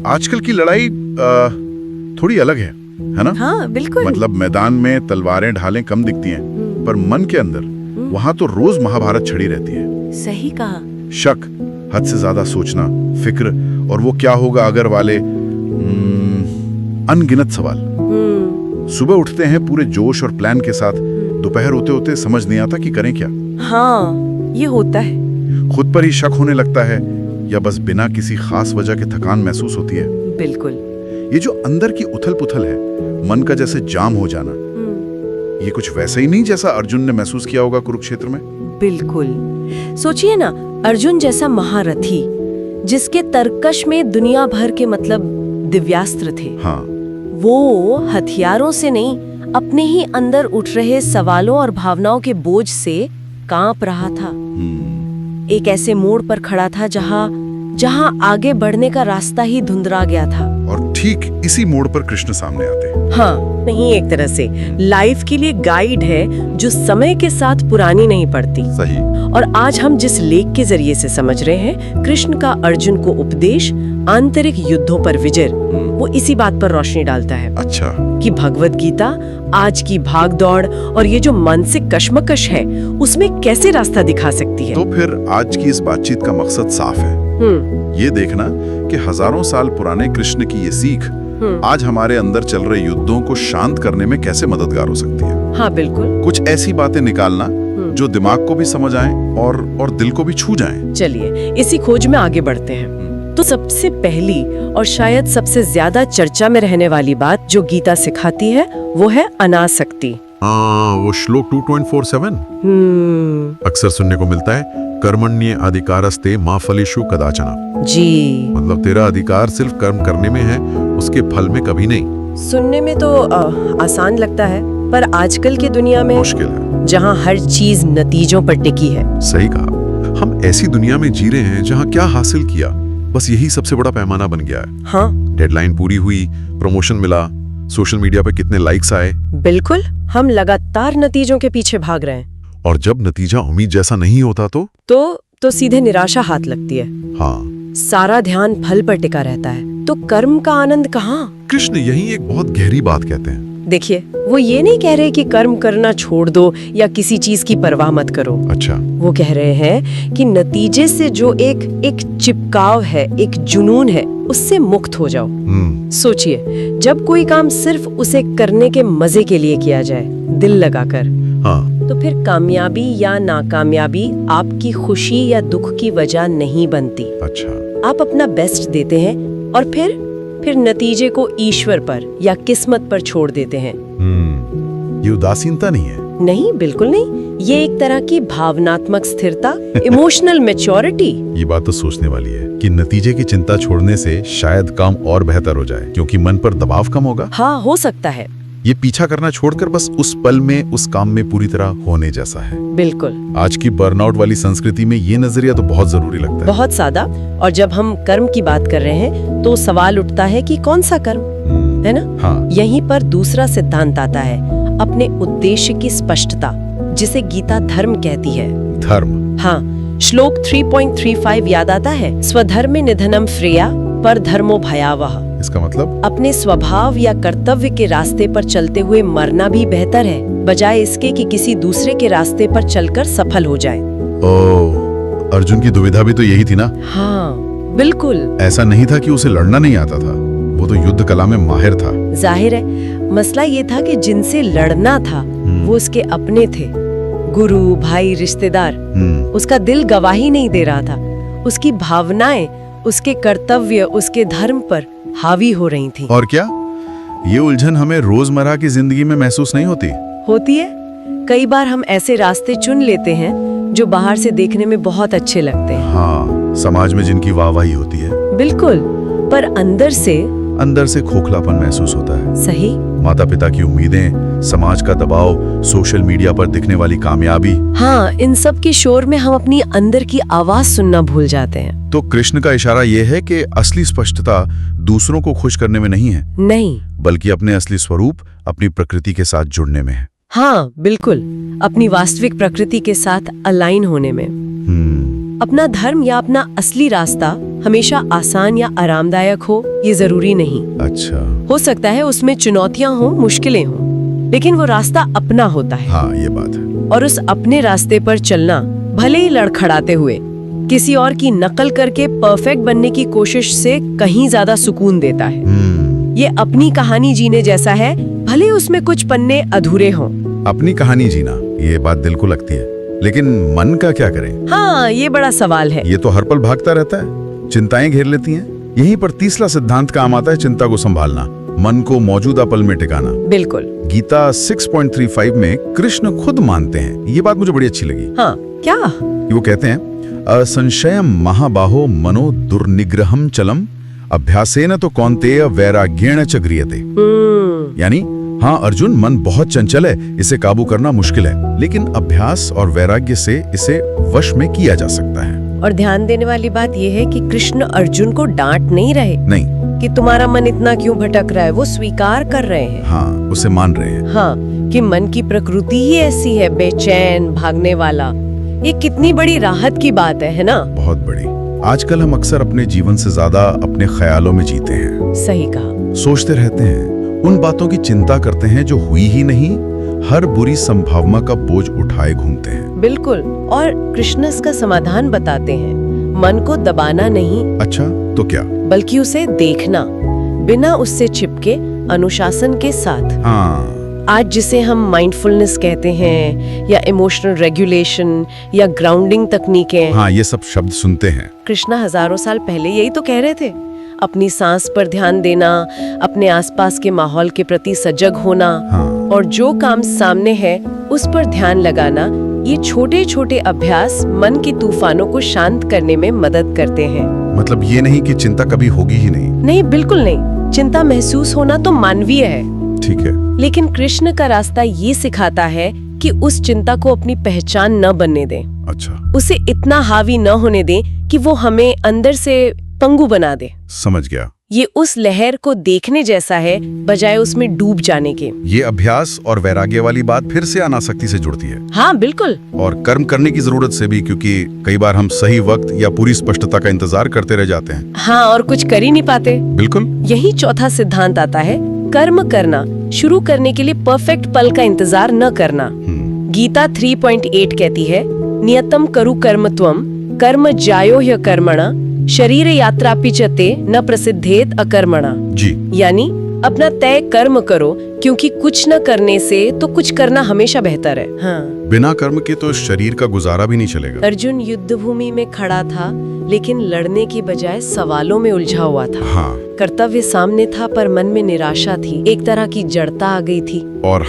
आजकल की लड़ाई थोड़ी अलग है ना? हाँ बिल्कुल। मतलब मैदान में तलवारें ढालें कम दिखती हैं, पर मन के अंदर वहां तो रोज महाभारत छड़ी रहती है। सही कहा। शक, हद से ज्यादा सोचना, फिक्र, और वो क्या होगा अगर वाले अनगिनत सवाल। सुबह उठते हैं पूरे जोश और प्लान के साथ, दोपहर होते होते समझ नहीं आता कि करें क्या। हाँ ये होता है। खुद पर ही शक होने लगता है, या बस बिना किसी खास वजह के थकान महसूस होती है। बिल्कुल। ये जो अंदर की उथल पुथल है, मन का जैसे जाम हो जाना, ये कुछ वैसा ही नहीं जैसा अर्जुन ने महसूस किया होगा कुरुक्षेत्र में। बिल्कुल। सोचिए ना, अर्जुन जैसा महारथी जिसके तरकश में दुनिया भर के मतलब दिव्यास्त्र थे। हाँ। वो हथियारों से नहीं, अपने ही अंदर उठ रहे सवालों और भावनाओं के बोझ से कांप रहा था। एक ऐसे मोड़ पर खड़ा था जहां आगे बढ़ने का रास्ता ही धुंधला गया था। और ठीक इसी मोड़ पर कृष्ण सामने आते हैं। हाँ, नहीं, एक तरह से लाइफ के लिए गाइड है जो समय के साथ पुरानी नहीं पड़ती। सही। और आज हम जिस लेख के जरिए से समझ रहे हैं कृष्ण का अर्जुन को उपदेश, आंतरिक युद्धों पर विजय, वो इसी बात पर रोशनी डालता है। अच्छा। कि भगवत गीता आज की भाग दौड़ और ये जो मानसिक कश्मकश है उसमें कैसे रास्ता दिखा सकती है। तो फिर आज की इस बातचीत का मकसद साफ है, ये देखना कि हजारों साल पुराने कृष्ण की ये सीख आज हमारे अंदर चल रहे युद्धों को शांत करने में कैसे मददगार हो सकती है। हाँ बिल्कुल। कुछ ऐसी बातें निकालना जो दिमाग को भी समझ आए और दिल को भी छू जाएं। चलिए इसी खोज में आगे बढ़ते हैं। तो सबसे पहली और शायद सबसे ज्यादा चर्चा में रहने वाली बात जो गीता सिखाती है वो है अनासक्ति। वो श्लोक 2.47 अक्सर सुनने को मिलता है, कर्मण्य अधिकारस्ते मा फलेषु कदाचन। जी। मतलब तेरा अधिकार सिर्फ कर्म करने में है, उसके फल में कभी नहीं। सुनने में तो आसान लगता है, पर आजकल की दुनिया में मुश्किल है, जहाँ हर चीज नतीजों पर टिकी है। सही कहा। हम ऐसी दुनिया में जी रहे हैं जहाँ क्या हासिल किया, बस यही सबसे बड़ा पैमाना बन गया है। हाँ। डेडलाइन पूरी हुई, प्रमोशन मिला, सोशल मीडिया पे कितने लाइक्स आए। बिल्कुल, हम लगातार नतीजों के पीछे भाग रहे हैं। और जब नतीजा उम्मीद जैसा नहीं होता तो सीधे निराशा हाथ लगती है। हाँ, सारा ध्यान फल पर टिका रहता है, तो कर्म का आनंद कहाँ? कृष्ण यही एक बहुत गहरी बात कहते हैं। देखिए, वो ये नहीं कह रहे कि कर्म करना छोड़ दो या किसी चीज की परवाह मत करो। अच्छा। वो कह रहे हैं कि नतीजे से जो एक चिपकाव है, एक जुनून है, उससे मुक्त हो जाओ। सोचिए, जब कोई काम सिर्फ उसे करने के मजे के लिए किया जाए, दिल लगाकर, हाँ, तो फिर कामयाबी या नाकामयाबी आपकी खुशी या दुख की वजह नहीं बनती। अच्छा। आप अपना बेस्ट देते हैं और फिर नतीजे को ईश्वर पर या किस्मत पर छोड़ देते हैं। ये उदासीनता नहीं है। नहीं, बिल्कुल नहीं। ये एक तरह की भावनात्मक स्थिरता, इमोशनल मैच्योरिटी। ये बात तो सोचने वाली है कि नतीजे की चिंता छोड़ने से शायद काम और बेहतर हो जाए, क्योंकि मन पर दबाव कम होगा। हाँ, हो सकता है। ये पीछा करना छोड़कर बस उस पल में उस काम में पूरी तरह होने जैसा है। बिल्कुल। आज की बर्नआउट वाली संस्कृति में ये नजरिया तो बहुत जरूरी लगता है। बहुत सादा। और जब हम कर्म की बात कर रहे हैं तो सवाल उठता है कि कौन सा कर्म, है ना? हाँ। यहीं पर दूसरा सिद्धांत आता है, अपने उद्देश्य की स्पष्टता, जिसे गीता धर्म कहती है। धर्म। हाँ, श्लोक 3.35 याद आता है, स्वधर्मे निधनम श्रेया पर धर्मो भयावह। इसका मतलब अपने स्वभाव या कर्तव्य के रास्ते पर चलते हुए मरना भी बेहतर है, बजाय इसके कि किसी दूसरे के रास्ते पर चलकर सफल हो जाए। ओह, अर्जुन की दुविधा भी तो यही थी ना? हाँ बिल्कुल। ऐसा नहीं था कि उसे लड़ना नहीं आता था, वो तो युद्ध कला में माहिर था। जाहिर है, मसला ये था कि जिनसे लड़ना था वो उसके अपने थे, गुरु, भाई, रिश्तेदार। उसका दिल गवाही नहीं दे रहा था, उसकी भावनाएं, उसके कर्तव्य, उसके धर्म पर हावी हो रही थी। और क्या ये उलझन हमें रोजमर्रा की जिंदगी में महसूस नहीं होती? होती है। कई बार हम ऐसे रास्ते चुन लेते हैं जो बाहर से देखने में बहुत अच्छे लगते हैं। हाँ, समाज में जिनकी वाहवाही होती है। बिल्कुल, पर अंदर से खोखलापन महसूस होता है। सही। माता पिता की उम्मीदें, समाज का दबाव, सोशल मीडिया पर दिखने वाली कामयाबी। हाँ, इन सब के शोर में हम अपनी अंदर की आवाज सुनना भूल जाते हैं। तो कृष्ण का इशारा यह है कि असली स्पष्टता दूसरों को खुश करने में नहीं है, नहीं, बल्कि अपने असली स्वरूप, अपनी प्रकृति के साथ जुड़ने में है। हाँ बिल्कुल, अपनी वास्तविक प्रकृति के साथ अलाइन होने में। अपना धर्म या अपना असली रास्ता हमेशा आसान या आरामदायक हो ये जरूरी नहीं। अच्छा। हो सकता है उसमें चुनौतियां हो, मुश्किलें हो, लेकिन वो रास्ता अपना होता है। हाँ, ये बात है। और उस अपने रास्ते पर चलना, भले ही लड़खड़ाते हुए, किसी और की नकल करके परफेक्ट बनने की कोशिश से कहीं ज्यादा सुकून देता है। ये अपनी कहानी जीने जैसा है, भले उसमें कुछ पन्ने अधूरे हों। अपनी कहानी जीना, ये बात दिल को लगती है, लेकिन मन का क्या करें? हाँ, ये बड़ा सवाल है। ये तो हर पल भागता रहता है, चिंताएं घेर लेती हैं। यहीं पर तीसरा सिद्धांत काम आता है, चिंता को संभालना, मन को मौजूदा पल में टिकाना। बिल्कुल। गीता 6.35 में कृष्ण खुद मानते हैं, ये बात मुझे बड़ी अच्छी लगी। हाँ, क्या? वो कहते हैं, असंशयम महाबाहो मनो दुर्निग्रहम चलम अभ्यासेन तो कौन्तेय वैराग्येण च गृह्यते। यानी हाँ अर्जुन, मन बहुत चंचल है, इसे काबू करना मुश्किल है, लेकिन अभ्यास और वैराग्य से इसे वश में किया जा सकता है। और ध्यान देने वाली बात यह है कि कृष्ण अर्जुन को डांट नहीं रहे नहीं कि तुम्हारा मन इतना क्यों भटक रहा है, वो स्वीकार कर रहे हैं। हाँ, उसे मान रहे हैं। हाँ, कि मन की प्रकृति ही ऐसी है, बेचैन, भागने वाला। ये कितनी बड़ी राहत की बात है ना? बहुत बड़ी। आजकल हम अक्सर अपने जीवन से ज्यादा अपने ख्यालों में जीते हैं। सही कहा। सोचते रहते हैं, उन बातों की चिंता करते हैं जो हुई ही नहीं, हर बुरी संभावना का बोझ उठाए घूमते हैं। बिल्कुल। और कृष्ण इसका समाधान बताते हैं, मन को दबाना नहीं। अच्छा, तो क्या? बल्कि उसे देखना, बिना उससे चिपके, अनुशासन के साथ। हाँ। आज जिसे हम माइंडफुलनेस कहते हैं, या इमोशनल रेगुलेशन, या ग्राउंडिंग तकनीकें। हाँ, ये सब शब्द सुनते हैं। कृष्णा हजारों साल पहले यही तो कह रहे थे। अपनी सांस पर ध्यान देना, अपने आसपास के माहौल के प्रति सजग होना। हाँ। और जो काम सामने है उस पर ध्यान लगाना। ये छोटे छोटे अभ्यास मन के तूफानों को शांत करने में मदद करते हैं। मतलब ये नहीं कि चिंता कभी होगी ही नहीं। नहीं, बिल्कुल नहीं। चिंता महसूस होना तो मानवीय है। ठीक है। लेकिन कृष्ण का रास्ता ये सिखाता है कि उस चिंता को अपनी पहचान न बनने दें। अच्छा। उसे इतना हावी न होने दें कि वो हमें अंदर से पंगु बना दे। समझ गया। ये उस लहर को देखने जैसा है, बजाय उसमें डूब जाने के। ये अभ्यास और वैराग्य वाली बात फिर से अनासक्ति से जुड़ती है। हाँ, बिल्कुल। और कर्म करने की जरूरत से भी, क्योंकि कई बार हम सही वक्त या पूरी स्पष्टता का इंतजार करते रह जाते हैं। हाँ, और कुछ कर ही नहीं पाते। बिल्कुल। यही चौथा सिद्धांत आता है, कर्म करना शुरू करने के लिए परफेक्ट पल का इंतजार न करना। गीता 3.8 कहती है, नियतम करु कर्म त्वम कर्म ज्यायो ह्य कर्मणा शरीर यात्रा पिचते न प्रसिद्धेत अकर्मणा। जी। यानी अपना तय कर्म करो, क्योंकि कुछ न करने से तो कुछ करना हमेशा बेहतर है। हाँ। बिना कर्म के तो शरीर का गुजारा भी नहीं चलेगा। अर्जुन युद्ध भूमि में खड़ा था, लेकिन लड़ने की बजाय सवालों में उलझा हुआ था। हाँ। कर्तव्य सामने था, पर मन में निराशा थी, एक तरह की जड़ता आ गई थी। और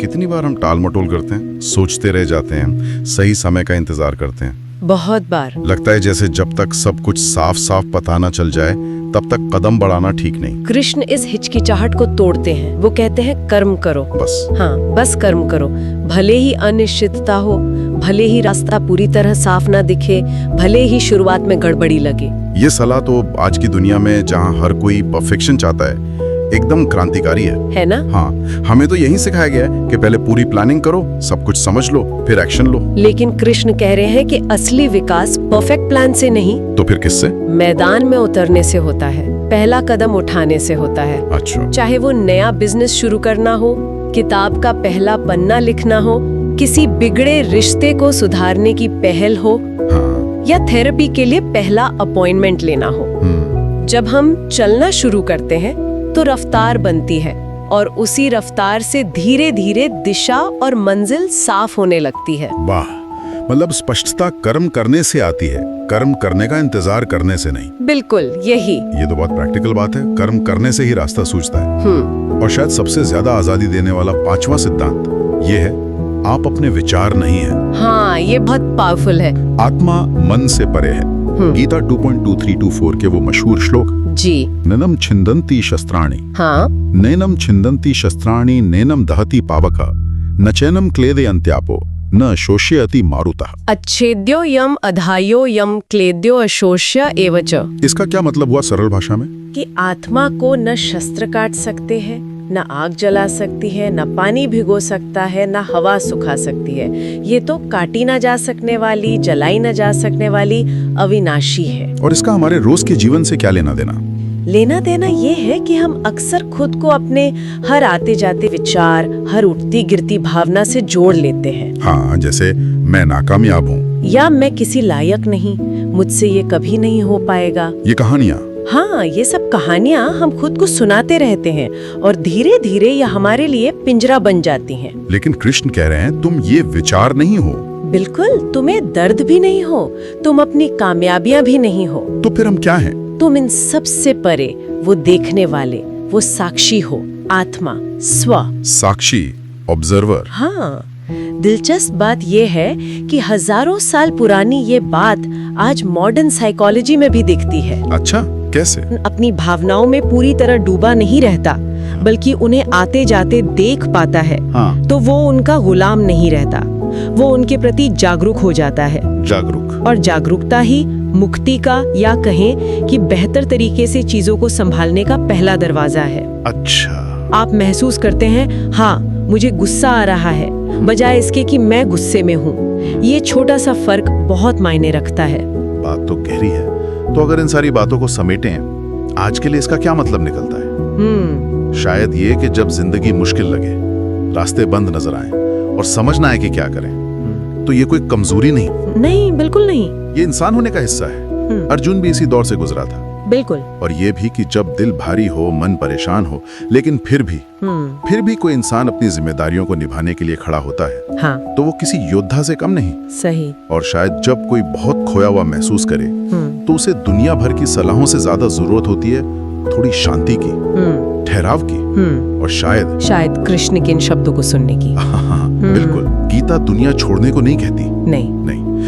कितनी बार हम टाल मटोल करते हैं, सोचते रह जाते हैं, सही समय का इंतजार करते हैं। बहुत बार लगता है जैसे जब तक सब कुछ साफ साफ पता न चल जाए तब तक कदम बढ़ाना ठीक नहीं। कृष्ण इस हिचकिचाहट को तोड़ते हैं। वो कहते हैं, कर्म करो बस। हाँ, बस कर्म करो। भले ही अनिश्चितता हो, भले ही रास्ता पूरी तरह साफ ना दिखे, भले ही शुरुआत में गड़बड़ी लगे। ये सलाह तो आज की दुनिया में जहाँ हर कोई परफेक्शन चाहता है, एकदम क्रांतिकारी है ना? हाँ, हमें तो यही सिखाया गया है कि पहले पूरी प्लानिंग करो, सब कुछ समझ लो, फिर एक्शन लो। लेकिन कृष्ण कह रहे हैं कि असली विकास परफेक्ट प्लान से नहीं, तो फिर किससे? मैदान में उतरने से होता है, पहला कदम उठाने से होता है। अच्छा। चाहे वो नया बिजनेस शुरू करना हो, किताब का पहला पन्ना लिखना हो, किसी बिगड़े रिश्ते को सुधारने की पहल हो, हाँ। या थेरेपी के लिए पहला अपॉइंटमेंट लेना हो। जब हम चलना शुरू करते हैं तो रफ्तार बनती है, और उसी रफ्तार से धीरे धीरे दिशा और मंजिल साफ होने लगती है। वाह, मतलब स्पष्टता कर्म करने से आती है, कर्म करने का इंतजार करने से नहीं। बिल्कुल, यही। ये तो बहुत प्रैक्टिकल बात है, कर्म करने से ही रास्ता सूझता है। और शायद सबसे ज्यादा आजादी देने वाला पांचवा सिद्धांत ये है, आप अपने विचार नहीं है। हाँ, ये बहुत पावरफुल है। आत्मा मन से परे है। गीता 2.2324 के वो मशहूर श्लोक, जी। नैनम छिंदन्ति शस्त्राणि। हाँ। नैनम छिंदन्ति शस्त्राणि नैनम दहति पावक न चैनम क्लेदे अंत्यापो न शोष्यति मारुतः। अच्छेद्यो यम अधायो यम क्लेद्यो अशोष्य एवच। इसका क्या मतलब हुआ सरल भाषा में? कि आत्मा को न शस्त्र काट सकते हैं ना आग जला सकती है, ना पानी भिगो सकता है, ना हवा सुखा सकती है। ये तो काटी ना जा सकने वाली, जलाई ना जा सकने वाली अविनाशी है। और इसका हमारे रोज के जीवन से क्या लेना देना? लेना देना ये है कि हम अक्सर खुद को अपने हर आते जाते विचार, हर उठती गिरती भावना से जोड़ लेते हैं। हाँ, जैसे मैं नाकामयाब हूँ, या मैं किसी लायक नहीं, मुझसे ये कभी नहीं हो पाएगा। ये कहानियाँ। हाँ, ये सब कहानियाँ हम खुद को सुनाते रहते हैं और धीरे धीरे ये हमारे लिए पिंजरा बन जाती हैं। लेकिन कृष्ण कह रहे हैं तुम ये विचार नहीं हो। बिल्कुल, तुम्हें दर्द भी नहीं हो, तुम अपनी कामयाबियां भी नहीं हो। तो फिर हम क्या हैं? तुम इन सब से परे वो देखने वाले, वो साक्षी हो, आत्मा, स्व। साक्षी, ऑब्जर्वर। हाँ, दिलचस्प बात ये है कि हजारों साल पुरानी ये बात आज मॉडर्न साइकोलॉजी में भी दिखती है। अच्छा, कैसे? अपनी भावनाओं में पूरी तरह डूबा नहीं रहता, बल्कि उन्हें आते जाते देख पाता है। हाँ। तो वो उनका गुलाम नहीं रहता, वो उनके प्रति जागरूक हो जाता है। जागरूक। और जागरूकता ही मुक्ति का, या कहें कि बेहतर तरीके से चीजों को संभालने का पहला दरवाजा है। अच्छा। आप महसूस करते हैं, हाँ मुझे गुस्सा आ रहा है, बजाय इसके कि मैं गुस्से में हूँ। ये छोटा सा फर्क बहुत मायने रखता है। बात तो गहरी है। तो अगर इन सारी बातों को समेटें, आज के लिए इसका क्या मतलब निकलता है? शायद ये कि जब जिंदगी मुश्किल लगे, रास्ते बंद नजर आए और समझ ना आए कि क्या करें, तो ये कोई कमजोरी नहीं, बिल्कुल नहीं। ये इंसान होने का हिस्सा है। अर्जुन भी इसी दौर से गुजरा था। बिल्कुल। और ये भी कि जब दिल भारी हो, मन परेशान हो, लेकिन फिर भी कोई इंसान अपनी जिम्मेदारियों को निभाने के लिए खड़ा होता है, हाँ। तो वो किसी योद्धा से कम नहीं। सही। और शायद जब कोई बहुत खोया हुआ महसूस करे, तो उसे दुनिया भर की सलाहों से ज्यादा जरूरत होती है थोड़ी शांति की, ठहराव की, और शायद कृष्ण के इन शब्दों को सुनने की। हाँ, बिल्कुल। गीता दुनिया छोड़ने को नहीं कहती। नहीं,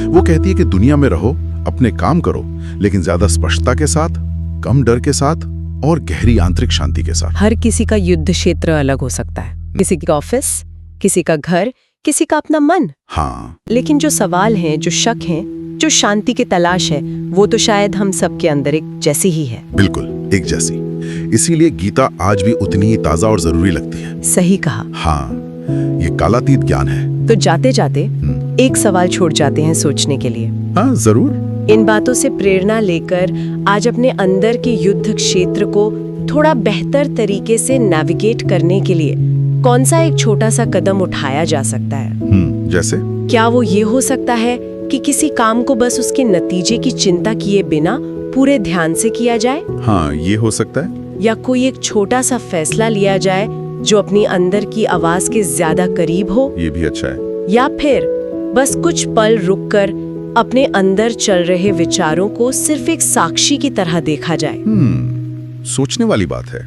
वो कहती है कि दुनिया में रहो, अपने काम करो, लेकिन ज्यादा स्पष्टता के साथ, कम डर के साथ और गहरी आंतरिक शांति के साथ। हर किसी का युद्ध क्षेत्र अलग हो सकता है, किसी का ऑफिस, किसी का घर, किसी का अपना मन। हाँ। लेकिन जो सवाल हैं, जो शक हैं, जो शांति की तलाश है, वो तो शायद हम सबके अंदर एक जैसी ही है। बिल्कुल, एक जैसी। इसीलिए गीता आज भी उतनी ही ताजा और जरूरी लगती है। सही कहा। हाँ, ये कालातीत ज्ञान है। तो जाते जाते एक सवाल छोड़ जाते हैं सोचने के लिए। हाँ, जरूर। इन बातों से प्रेरणा लेकर आज अपने अंदर के युद्ध क्षेत्र को थोड़ा बेहतर तरीके से नेविगेट करने के लिए कौन सा एक छोटा सा कदम उठाया जा सकता है? जैसे? क्या वो ये हो सकता है कि किसी काम को बस उसके नतीजे की चिंता किए बिना पूरे ध्यान से किया जाए? हाँ, ये हो सकता है। या कोई एक छोटा सा फैसला लिया जाए जो अपनी अंदर की आवाज के ज्यादा करीब हो? ये भी अच्छा है। या फिर बस कुछ पल रुककर अपने अंदर चल रहे विचारों को सिर्फ एक साक्षी की तरह देखा जाए? सोचने वाली बात है।